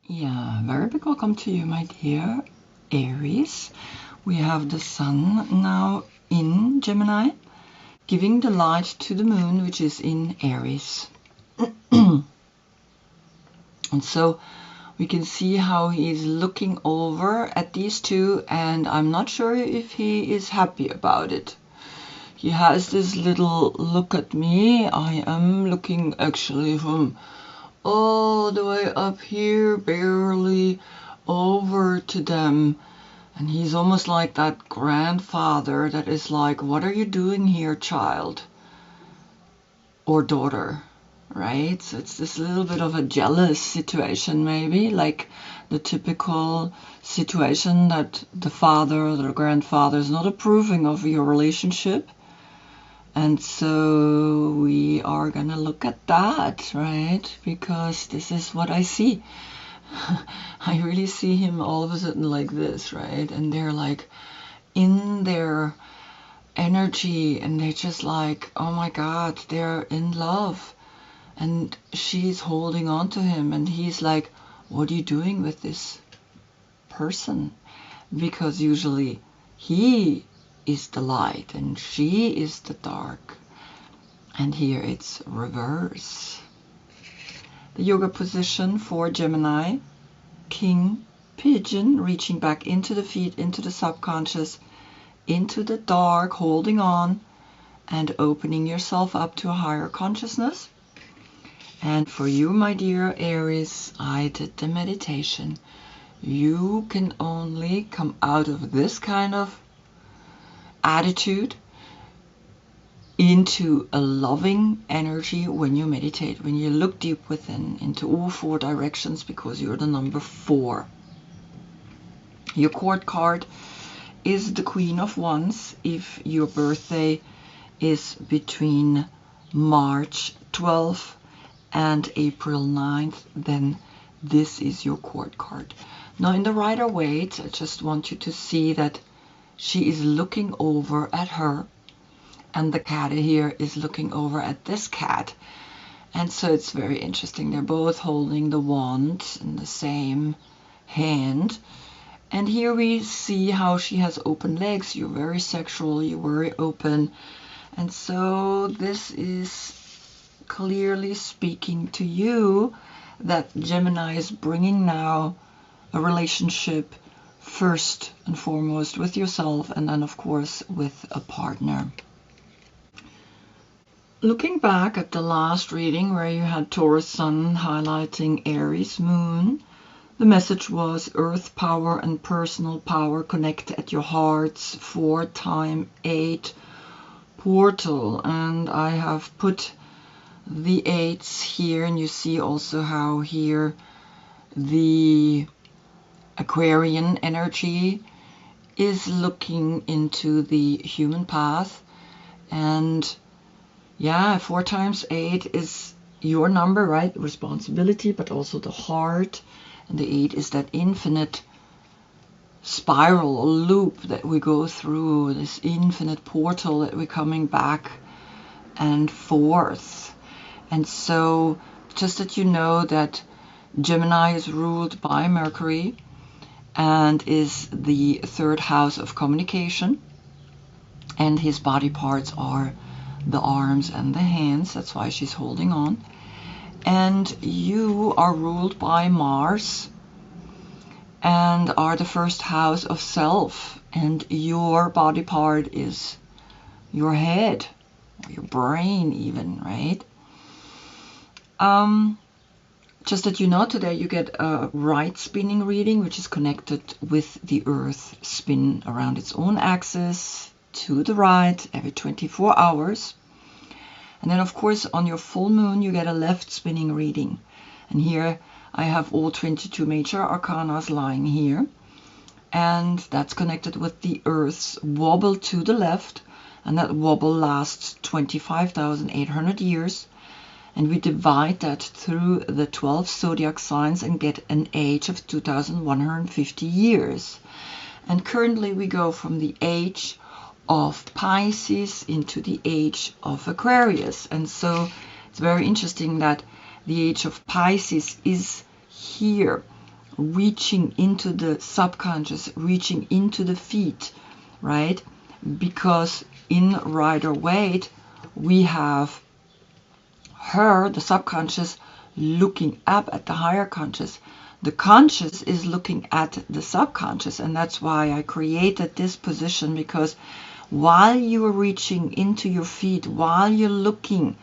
Yeah, very big welcome to you, my dear Aries. We have the sun now in Gemini, giving the light to the moon, which is in Aries. And so we can see how he's looking over at these two, and I'm not sure if he is happy about it. He has this little look at me. I am looking actually from all the way up here, barely over to them. And he's almost like that grandfather that is like, what are you doing here, child? Or daughter, right? So it's this little bit of a jealous situation, maybe, like the typical situation that the father or the grandfather is not approving of your relationship. And so we are going to look at that, right? Because this is what I see. I really see him all of a sudden like this, right? And they're like in their energy and they're just like, oh my God, they're in love. And she's holding on to him and he's like, what are you doing with this person? Because usually he is the light and she is the dark. And here it's reverse. The yoga position for Gemini, King Pigeon, reaching back into the feet, into the subconscious, into the dark, holding on and opening yourself up to a higher consciousness. And for you, my dear Aries, I did the meditation. You can only come out of this kind of attitude into a loving energy when you meditate, when you look deep within into all four directions, because you're the number 4. Your court card is the Queen of Wands. If your birthday is between March 12th and April 9th, then this is your court card. Now in the Rider-Waite, I just want you to see that she is looking over at her, and the cat here is looking over at this cat. And so it's very interesting. They're both holding the wand in the same hand. And here we see how she has open legs. You're very sexual, you're very open. And so this is clearly speaking to you that Gemini is bringing now a relationship first and foremost with yourself, and then of course with a partner. Looking back at the last reading where you had Taurus Sun highlighting Aries Moon, the message was Earth power and personal power connect at your heart's 4x8 portal. And I have put the 8s here, and you see also how here the Aquarian energy is looking into the human path. And yeah, 4x8 is your number, right? Responsibility, but also the heart. And the 8 is that infinite spiral or loop that we go through, this infinite portal that we're coming back and forth. And so just that you know that Gemini is ruled by Mercury and is the 3rd house of communication, and his body parts are the arms and the hands. That's why she's holding on. And you are ruled by Mars and are the 1st house of self, and your body part is your head, your brain even, right? Just that you know, today you get a right spinning reading, which is connected with the Earth spin around its own axis to the right every 24 hours. And then of course on your full moon you get a left spinning reading. And here I have all 22 major arcanas lying here. And that's connected with the Earth's wobble to the left. And that wobble lasts 25,800 years. And we divide that through the 12 zodiac signs and get an age of 2,150 years. And currently we go from the age of Pisces into the age of Aquarius. And so it's very interesting that the age of Pisces is here. reaching into the subconscious, reaching into the feet, right? Because in Rider-Waite, we have her, the subconscious, looking up at the higher conscious. The conscious is looking at the subconscious, and that's why I created this position, because while you are reaching into your feet, while you're looking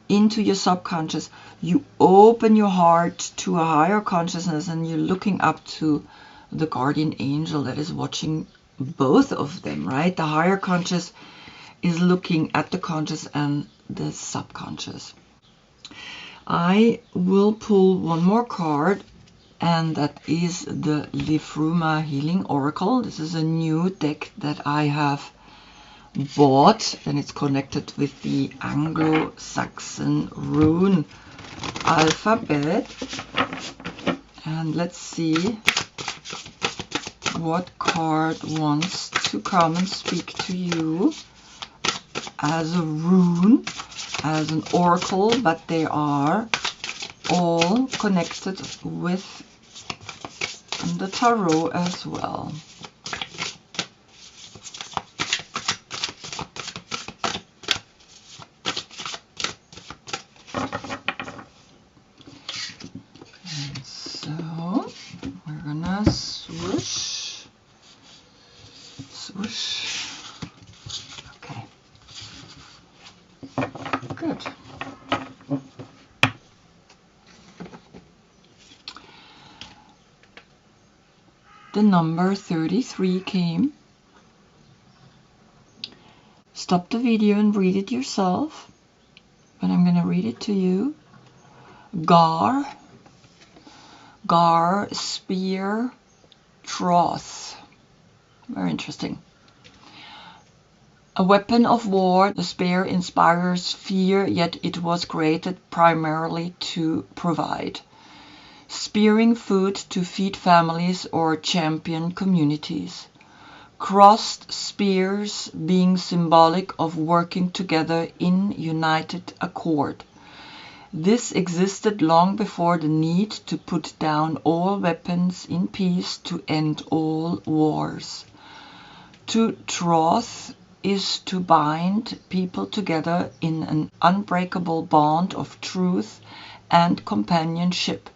into your subconscious, you open your heart to a higher consciousness, and you're looking up to the guardian angel that is watching both of them, right? The higher conscious is looking at the conscious and the subconscious. I will pull one more card, and that is the Lifruma Healing Oracle. This is a new deck that I have bought, and it's connected with the Anglo-Saxon rune alphabet. And let's see what card wants to come and speak to you as a rune, as an oracle, but they are all connected with the tarot as well. And so we're gonna swoosh, swoosh. Okay, good. The number 33 came. Stop the video and read it yourself, but I'm going to read it to you. Gar, spear, troth. Very interesting. A weapon of war, the spear inspires fear, yet it was created primarily to provide. Spearing food to feed families or champion communities. Crossed spears being symbolic of working together in united accord. This existed long before the need to put down all weapons in peace to end all wars. To troth is to bind people together in an unbreakable bond of truth and companionship.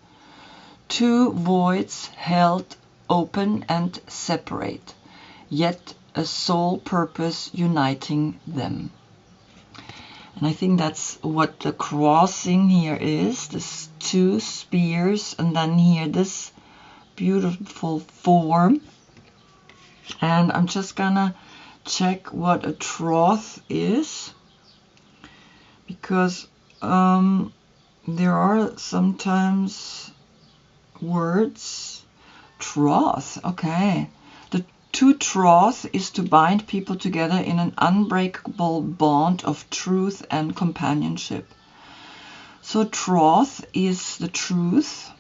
Two voids held open and separate, yet a sole purpose uniting them. And I think that's what the crossing here is, this two spears, and then here this beautiful form. And I'm just gonna check what a troth is, because there are sometimes words. Troth, okay. To troth is to bind people together in an unbreakable bond of truth and companionship. So troth is the truth.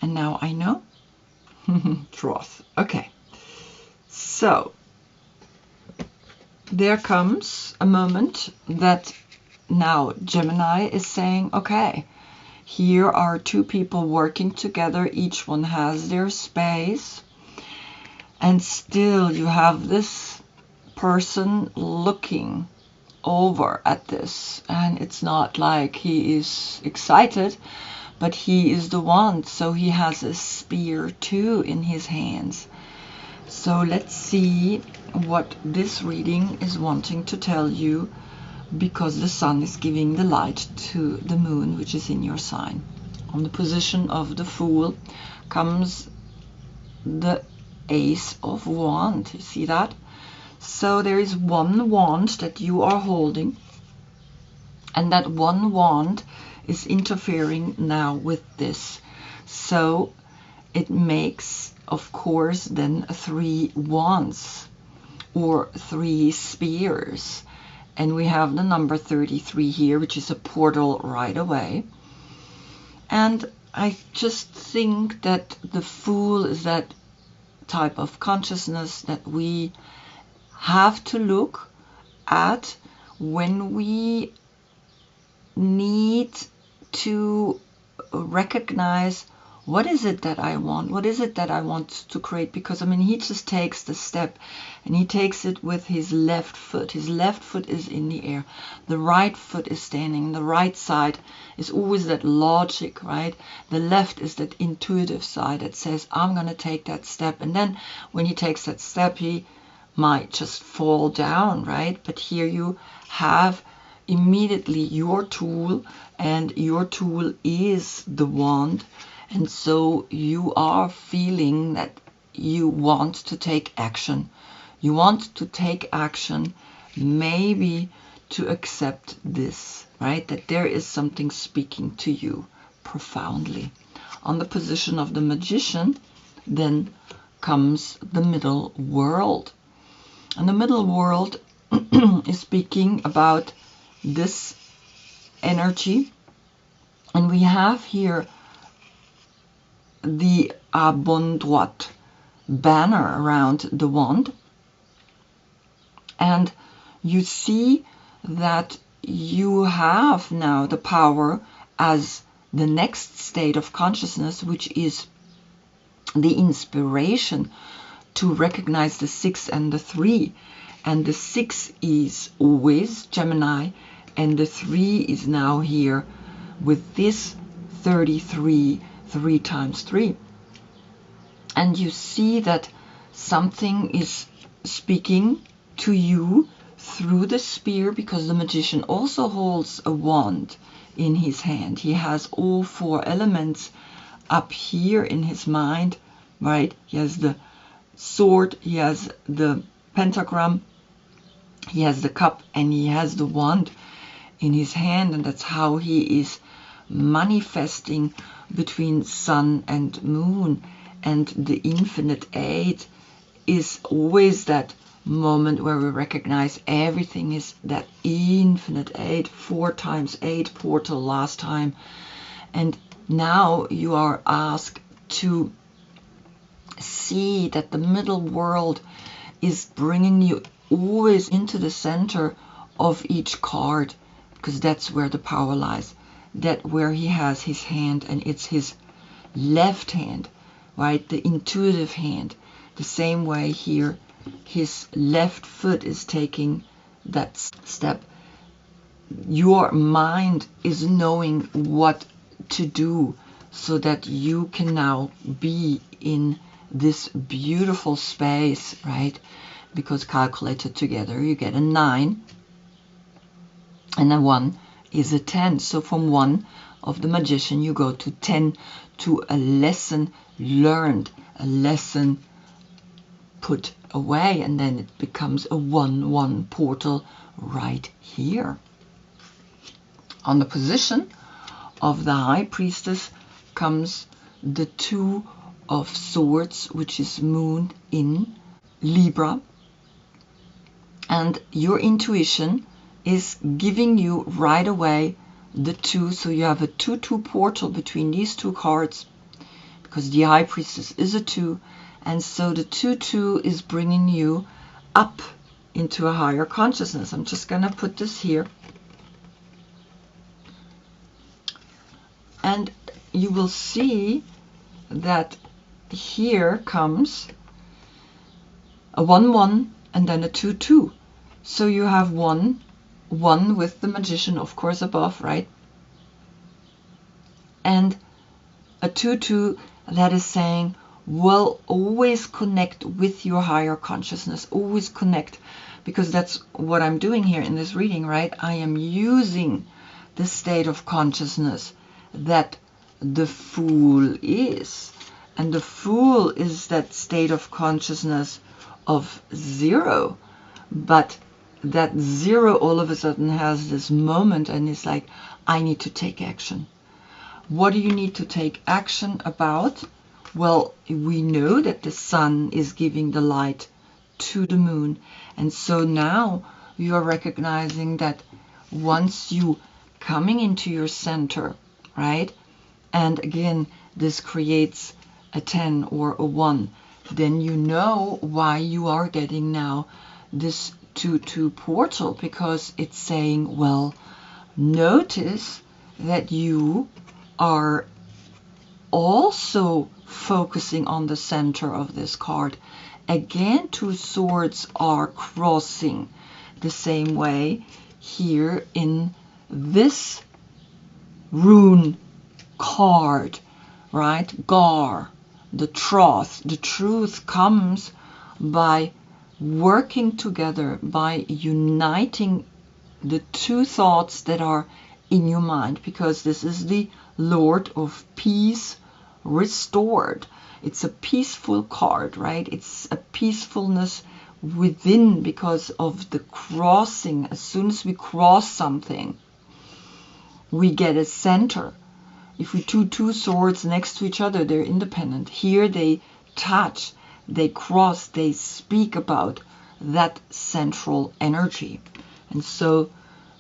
And now I know. Troth. Okay. So there comes a moment that now Gemini is saying, okay, here are two people working together, each one has their space, and still you have this person looking over at this, and it's not like he is excited, but he is the one, so he has a spear too in his hands. So let's see what this reading is wanting to tell you, because the sun is giving the light to the moon, which is in your sign. On the position of the Fool comes the Ace of Wands. You see that? So there is one wand that you are holding, and that one wand is interfering now with this. So it makes, of course, then 3 wands or 3 spears. And we have the number 33 here, which is a portal right away. And I just think that the Fool is that type of consciousness that we have to look at when we need to recognize, what is it that I want? What is it that I want to create? Because, I mean, he just takes the step, and he takes it with his left foot. His left foot is in the air. The right foot is standing. The right side is always that logic, right? The left is that intuitive side that says, I'm going to take that step. And then when he takes that step, he might just fall down, right? But here you have immediately your tool, and your tool is the wand. And so you are feeling that you want to take action. You want to take action, maybe to accept this, right? That there is something speaking to you profoundly. On the position of the Magician, then comes the middle world. And the middle world is speaking about this energy. And we have here the bonne droite banner around the wand. And you see that you have now the power as the next state of consciousness, which is the inspiration to recognize the 6 and the 3. And the 6 is always Gemini, and the 3 is now here with this 33, 3 times 3. And you see that something is speaking to you through the spear, because the Magician also holds a wand in his hand. He has all 4 elements up here in his mind, right? He has the sword, he has the pentagram, he has the cup, and he has the wand in his hand. And that's how he is manifesting between sun and moon. And the infinite 8 is always that moment where we recognize everything is that infinite 8, 4 times 8 portal last time. And now you are asked to see that the middle world is bringing you always into the center of each card, because that's where the power lies. That where he has his hand, and it's his left hand, right? The intuitive hand. The same way here, his left foot is taking that step. Your mind is knowing what to do so that you can now be in this beautiful space, right? Because calculated together, you get a 9, and a 1 is a 10. So from 1 of the Magician, you go to 10, to a lesson learned, a lesson put away, and then it becomes a 1-1 portal right here. On the position of the High Priestess comes the 2 of Swords, which is Moon in Libra. And your intuition is giving you right away the 2. So you have a 2-2 portal between these 2 cards, because the High Priestess is a 2. And so the 2-2 is bringing you up into a higher consciousness. I'm just going to put this here. And you will see that here comes a 1-1 and then a 2-2. So you have 1 with the Magician, of course, above, right? And a 2-2 that is saying, well, always connect with your higher consciousness. Always connect, because that's what I'm doing here in this reading, right? I am using the state of consciousness that the Fool is. And the Fool is that state of consciousness of 0. But that 0 all of a sudden has this moment and is like, I need to take action. What do you need to take action about? Well, we know that the sun is giving the light to the moon. And so now you are recognizing that once you coming into your center, right? And again, this creates a 10 or a 1. Then you know why you are getting now this 2-2 portal, because it's saying, well, Notice that you are also focusing on the center of this card. Again, two swords are crossing the same way here in this rune card, right? Gar, the truth. The truth comes by working together, by uniting the two thoughts that are in your mind, because this is the Lord of Peace restored. It's a peaceful card, right? It's a peacefulness within because of the crossing. As soon as we cross something, we get a center. If we do two swords next to each other, they're independent. Here they touch, they cross, they speak about that central energy. And so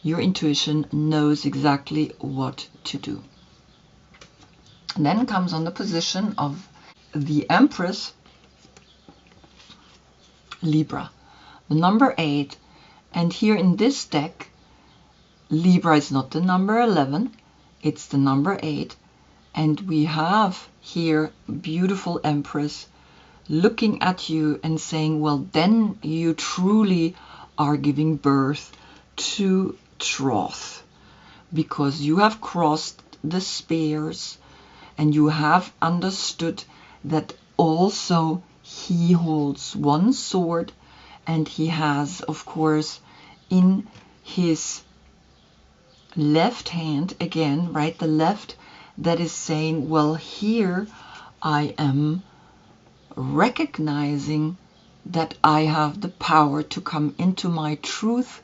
your intuition knows exactly what to do. And then comes on the position of the Empress, Libra, the number 8. And here in this deck, Libra is not the number 11, it's the number 8. And we have here beautiful Empress looking at you and saying, well, then you truly are giving birth to truth, because you have crossed the spears and you have understood that also he holds one sword, and he has, of course, in his left hand, again, right, the left, that is saying, well, here I am recognizing that I have the power to come into my truth,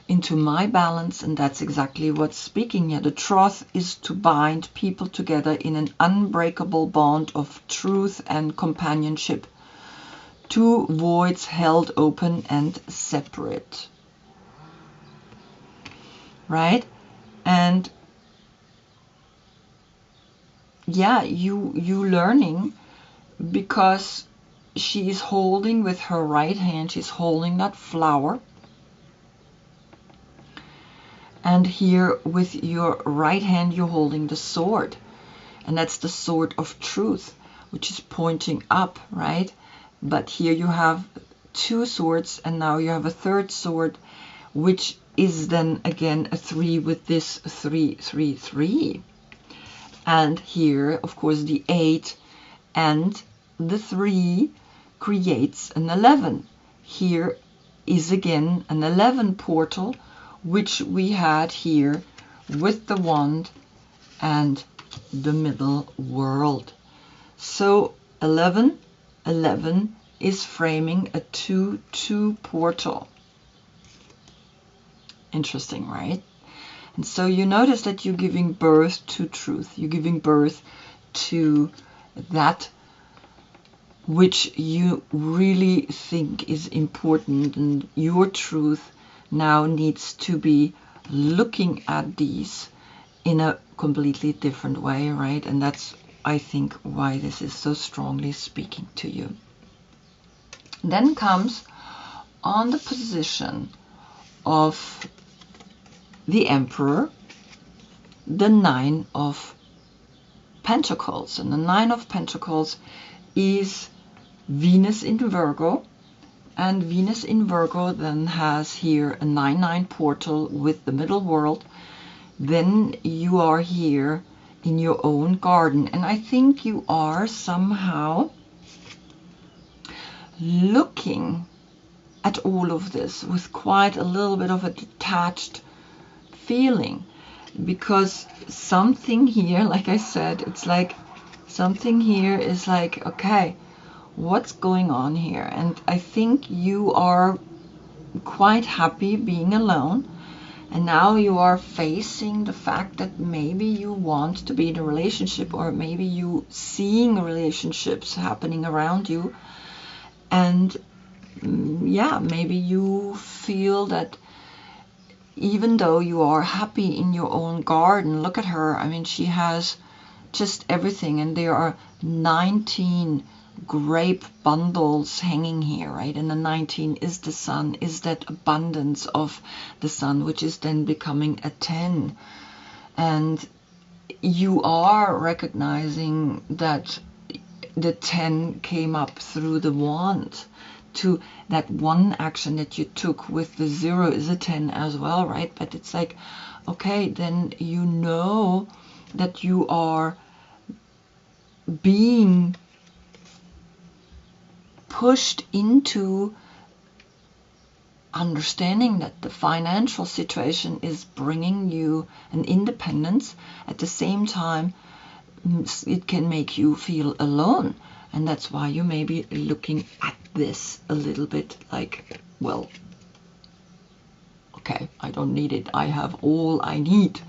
into my balance. And that's exactly what's speaking here. The truth is to bind people together in an unbreakable bond of truth and companionship. Two voids held open and separate. Right? And yeah, you learning, because she is holding with her right hand, she's holding that flower. And here with your right hand, you're holding the sword. And that's the sword of truth, which is pointing up, right? But here you have two swords, and now you have a third sword, which is then again a 3 with this 3, 3, 3. And here, of course, the 8 and the 3 creates an 11. Here is again an 11 portal, which we had here with the wand and the middle world. So 11, 11 is framing a 2-2 portal. Interesting, right? And so you notice that you're giving birth to truth. You're giving birth to that which you really think is important, and your truth now needs to be looking at these in a completely different way, right? And that's, I think, why this is so strongly speaking to you. Then comes on the position of the Emperor, the 9 of Pentacles. And the 9 of Pentacles is Venus in Virgo. And Venus in Virgo then has here a 9-9 portal with the middle world. Then you are here in your own garden. And I think you are somehow looking at all of this with quite a little bit of a detached feeling, because something here, like I said, it's like something here is like, okay, what's going on here? And I think you are quite happy being alone, and now you are facing the fact that maybe you want to be in a relationship, or maybe you seeing relationships happening around you, and yeah, maybe you feel that even though you are happy in your own garden, look at her, I mean, she has just everything, and there are 19 grape bundles hanging here, right? And the 19 is the sun, is that abundance of the sun, which is then becoming a 10. And you are recognizing that the 10 came up through the wand to that one action that you took. With the 0 is a 10 as well, right? But it's like, okay, then you know that you are being pushed into understanding that the financial situation is bringing you an independence. At the same time, it can make you feel alone, and that's why you may be looking at this a little bit like, well, okay, I don't need it, I have all I need,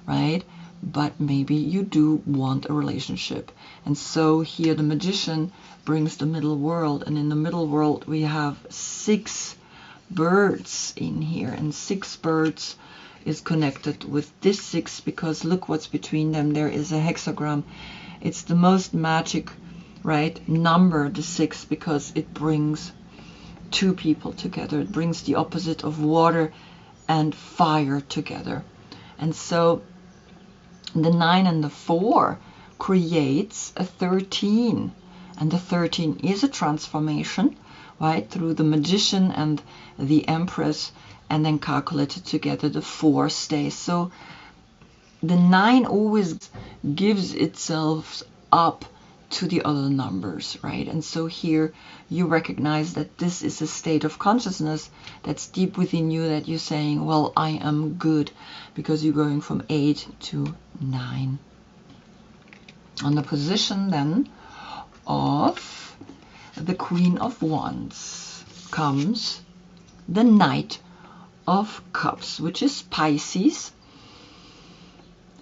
right? But maybe you do want a relationship. And so here the Magician brings the middle world, and in the middle world we have 6 birds in here, and 6 birds is connected with this 6 because look what's between them. There is a hexagram. It's the most magic, right, number, the 6, because it brings 2 people together. It brings the opposite of water and fire together. And so the 9 and the 4 creates a 13, and the 13 is a transformation, right, through the Magician and the Empress, and then calculated together the 4 stays. So the 9 always gives itself up to the other numbers, right? And so here you recognize that this is a state of consciousness that's deep within you, that you're saying, well, I am good, because you're going from 8 to 9. On the position then of the Queen of Wands comes the Knight of Cups, which is Pisces.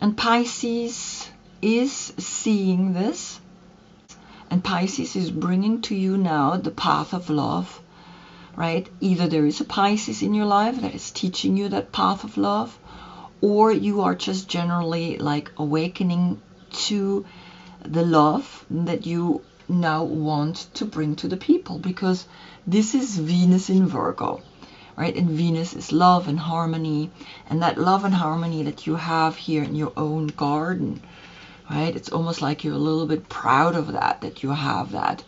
And Pisces is seeing this, and Pisces is bringing to you now the path of love, right? Either there is a Pisces in your life that is teaching you that path of love, or you are just generally like awakening to the love that you now want to bring to the people, because this is Venus in Virgo, right? And Venus is love and harmony, and that love and harmony that you have here in your own garden, right? It's almost like you're a little bit proud of that, that you have that,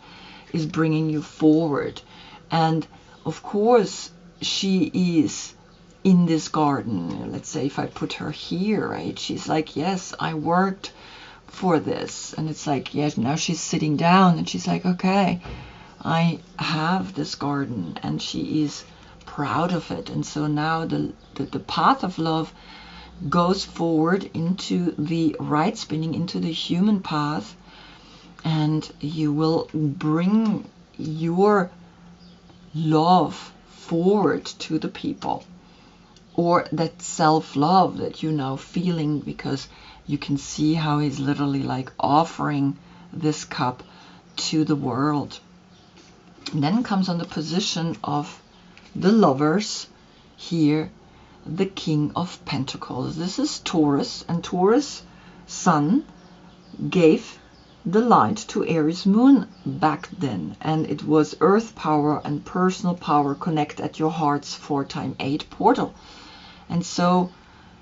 is bringing you forward. And of course, she is in this garden. Let's say if I put her here, right? She's like, yes, I worked for this. And it's like, yes, now she's sitting down and she's like, okay, I have this garden, and she is proud of it. And so now the path of love goes forward into the right spinning, into the human path, and you will bring your love forward to the people, or that self-love that you're now feeling, because you can see how he's literally like offering this cup to the world. And then comes on the position of the Lovers here, the King of Pentacles. This is Taurus, and Taurus Sun gave the light to Aries Moon back then, and it was earth power and personal power connect at your heart's 4x8 portal. And so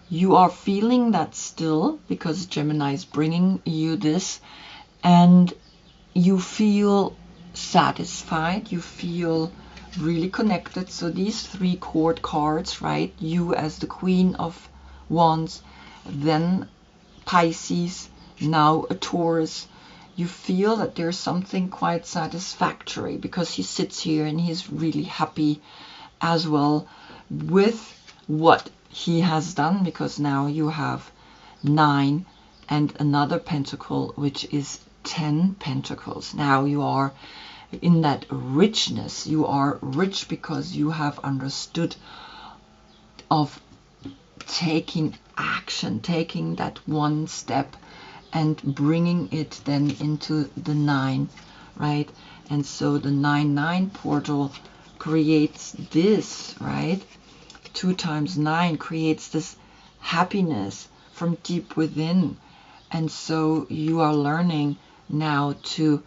you are feeling that still, because Gemini is bringing you this, and you feel satisfied, you feel really connected. So these 3 court cards, right? You as the Queen of Wands, then Pisces, now a Taurus. You feel that there's something quite satisfactory, because he sits here and he's really happy as well with what he has done, because now you have 9 and another pentacle, which is 10 pentacles. Now you are in that richness. You are rich because you have understood of taking action, taking that one step and bringing it then into the 9, right? And so the 9-9 portal creates this, right? 2 times 9 creates this happiness from deep within. And so you are learning now to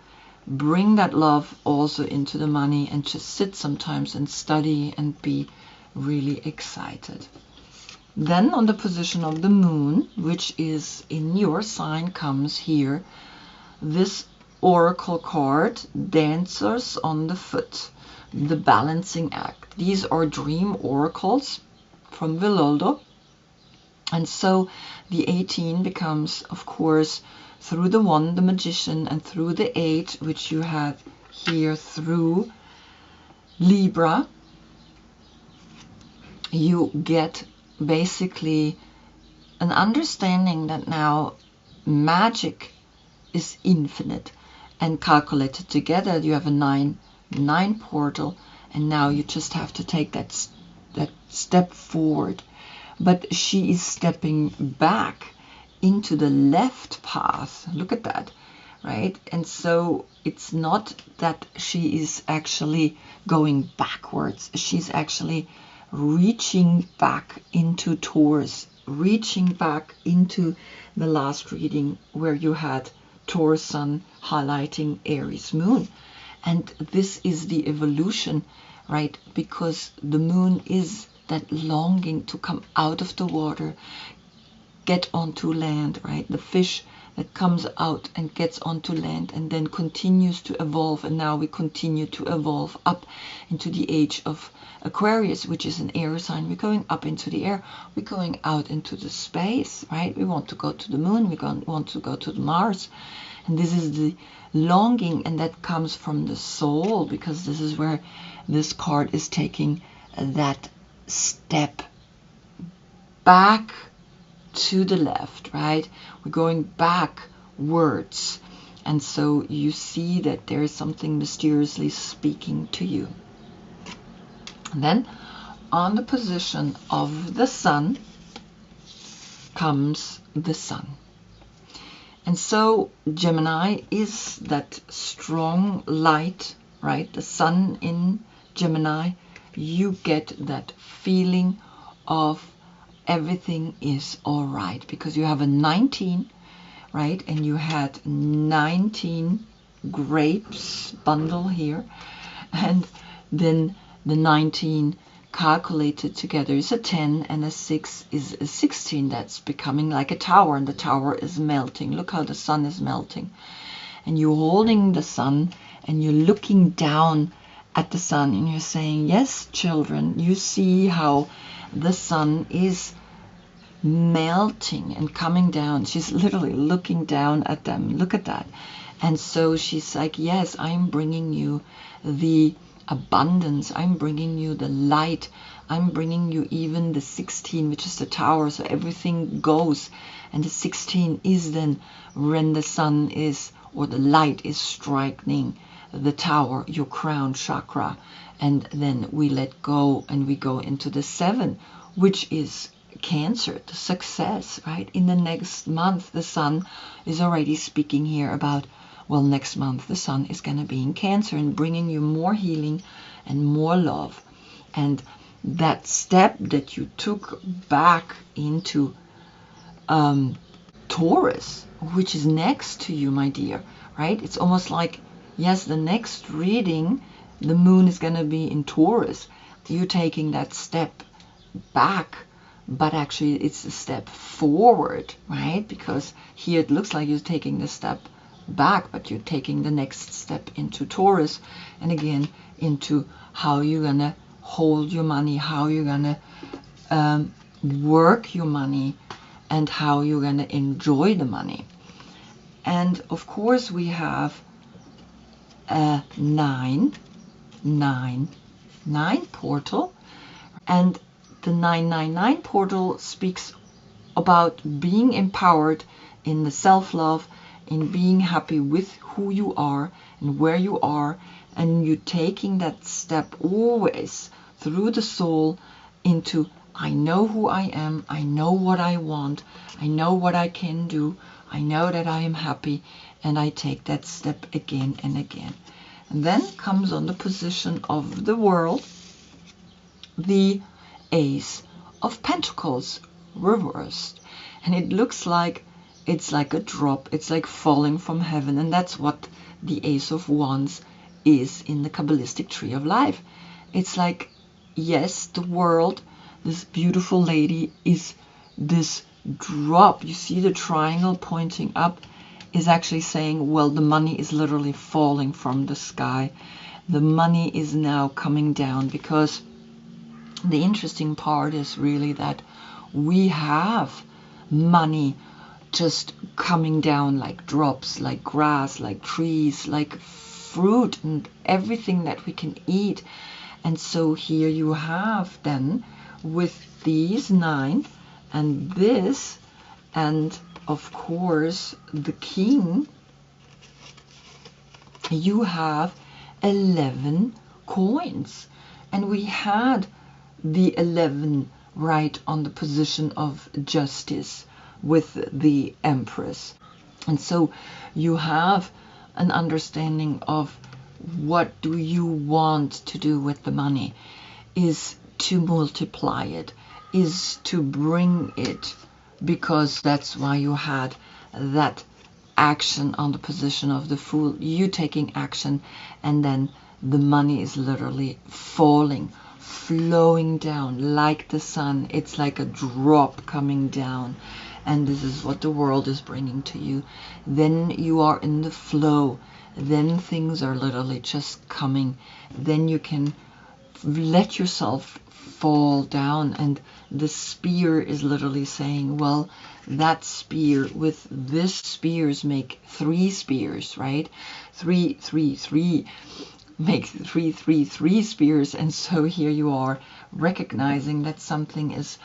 bring that love also into the money, and just sit sometimes and study and be really excited. Then on the position of the moon, which is in your sign, comes here this oracle card, Dancers on the Foot, the balancing act. These are dream oracles from Viloldo. And so the 18 becomes, of course, through the 1, the magician, and through the 8, which you have here through Libra, you get basically an understanding that now magic is infinite and calculated together. You have a 9 portal, and now you just have to take that step forward. But she is stepping back into the left path. Look at that, right? And so it's not that she is actually going backwards. She's actually reaching back into Taurus, reaching back into the last reading where you had Taurus Sun highlighting Aries Moon. And this is the evolution, right? Because the moon is that longing to come out of the water, get onto land, right? The fish that comes out and gets onto land and then continues to evolve. And now we continue to evolve up into the age of Aquarius, which is an air sign. We're going up into the air. We're going out into the space, right? We want to go to the moon. We want to go to the Mars. And this is the longing, and that comes from the soul, because this is where this card is taking that step back to the left, right? We're going backwards. And so you see that there is something mysteriously speaking to you. And then on the position of the sun comes the sun. And so Gemini is that strong light, right? The sun in Gemini, you get that feeling of everything is all right, because you have a 19, right? And you had 19 grapes bundle here, and then the 19 calculated together is a 10, and a 6 is a 16. That's becoming like a tower, and the tower is melting. Look how the sun is melting. And you're holding the sun, and you're looking down at the sun, and you're saying, yes, children, you see how the sun is melting and coming down. She's literally looking down at them. Look at that. And so she's like, yes, I'm bringing you the abundance. I'm bringing you the light. I'm bringing you even the 16, which is the tower. So everything goes. And the 16 is then when the sun is, or the light is striking the tower, your crown chakra. And then we let go and we go into the 7, which is Cancer, the success, right? In the next month, the sun is already speaking here about, well, next month the sun is going to be in Cancer and bringing you more healing and more love. And that step that you took back into Taurus, which is next to you, my dear, right? It's almost like, yes, the next reading, the moon is going to be in Taurus. You're taking that step back, but actually it's a step forward, right? Because here it looks like you're taking the step back, but you're taking the next step into Taurus, and again into how you're gonna hold your money, how you're gonna work your money, and how you're gonna enjoy the money. And of course we have a 999 portal, and the 999 portal speaks about being empowered in the self-love, in being happy with who you are and where you are, and you taking that step always through the soul into, I know who I am, I know what I want, I know what I can do, I know that I am happy, and I take that step again and again. And then comes on the position of the world, the Ace of Pentacles reversed, and it looks like it's like a drop, it's like falling from heaven, and that's what the Ace of Wands is in the Kabbalistic tree of life. It's like, yes, the world, this beautiful lady, is this drop. You see the triangle pointing up is actually saying, well, the money is literally falling from the sky. The money is now coming down, because the interesting part is really that we have money just coming down like drops, like grass, like trees, like fruit and everything that we can eat. And so here you have then with these 9 and this, and of course the king, you have 11 coins. And we had the 11 right on the position of justice with the Empress. And so you have an understanding of what do you want to do with the money, is to multiply it, is to bring it, because that's why you had that action on the position of the Fool, you taking action, and then the money is literally falling, flowing down like the sun. It's like a drop coming down, and this is what the world is bringing to you. Then you are in the flow, then things are literally just coming, then you can let yourself fall down. And the spear is literally saying, well, that spear with this spears make 3 spears, right? 3, 3, 3 make 3, 3, 3 spears. And so here you are recognizing that something is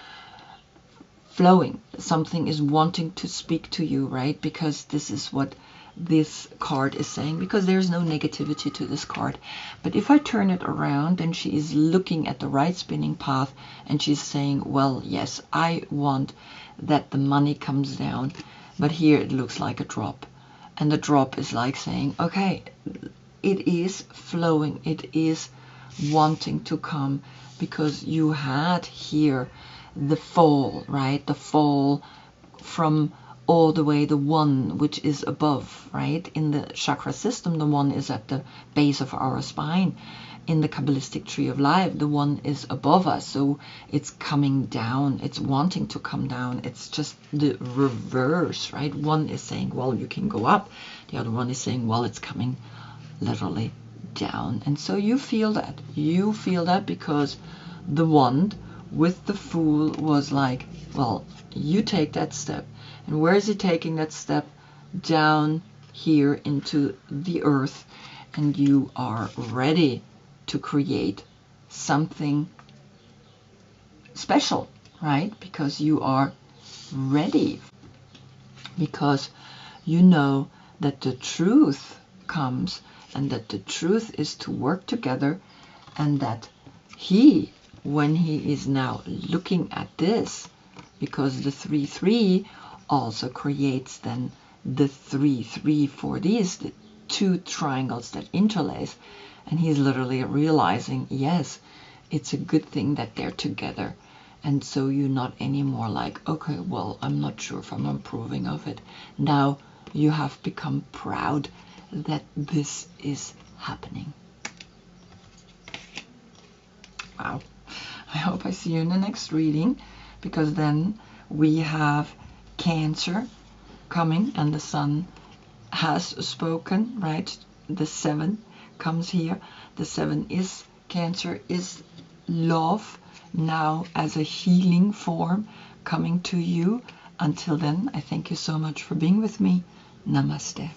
flowing, something is wanting to speak to you, right? Because this is what this card is saying, because there's no negativity to this card. But if I turn it around, then she is looking at the right spinning path, and she's saying, well, yes, I want that the money comes down, but here it looks like a drop, and the drop is like saying, okay, it is flowing, it is wanting to come, because you had here the fall, right? The fall from all the way the 1, which is above, right? In the chakra system, the 1 is at the base of our spine. In the Kabbalistic tree of life, the 1 is above us, so it's coming down, it's wanting to come down. It's just the reverse, right? 1 is saying, well, you can go up. The other one is saying, well, it's coming literally down. And so you feel that. You feel that because the wand with the Fool was like, well, you take that step. And where is he taking that step? Down here into the earth, and you are ready to create something special, right? Because you are ready, because you know that the truth comes, and that the truth is to work together, and that he, when he is now looking at this, because the 3-3 also creates then the 3-3 for these, the 2 triangles that interlace, and he's literally realizing, yes, it's a good thing that they're together. And so you're not anymore like, okay, well, I'm not sure if I'm approving of it. Now you have become proud that this is happening. Wow. I hope I see you in the next reading, because then we have Cancer coming, and the Sun has spoken, right? The 7 comes here. The 7 is Cancer, is love now as a healing form coming to you. Until then, I thank you so much for being with me. Namaste.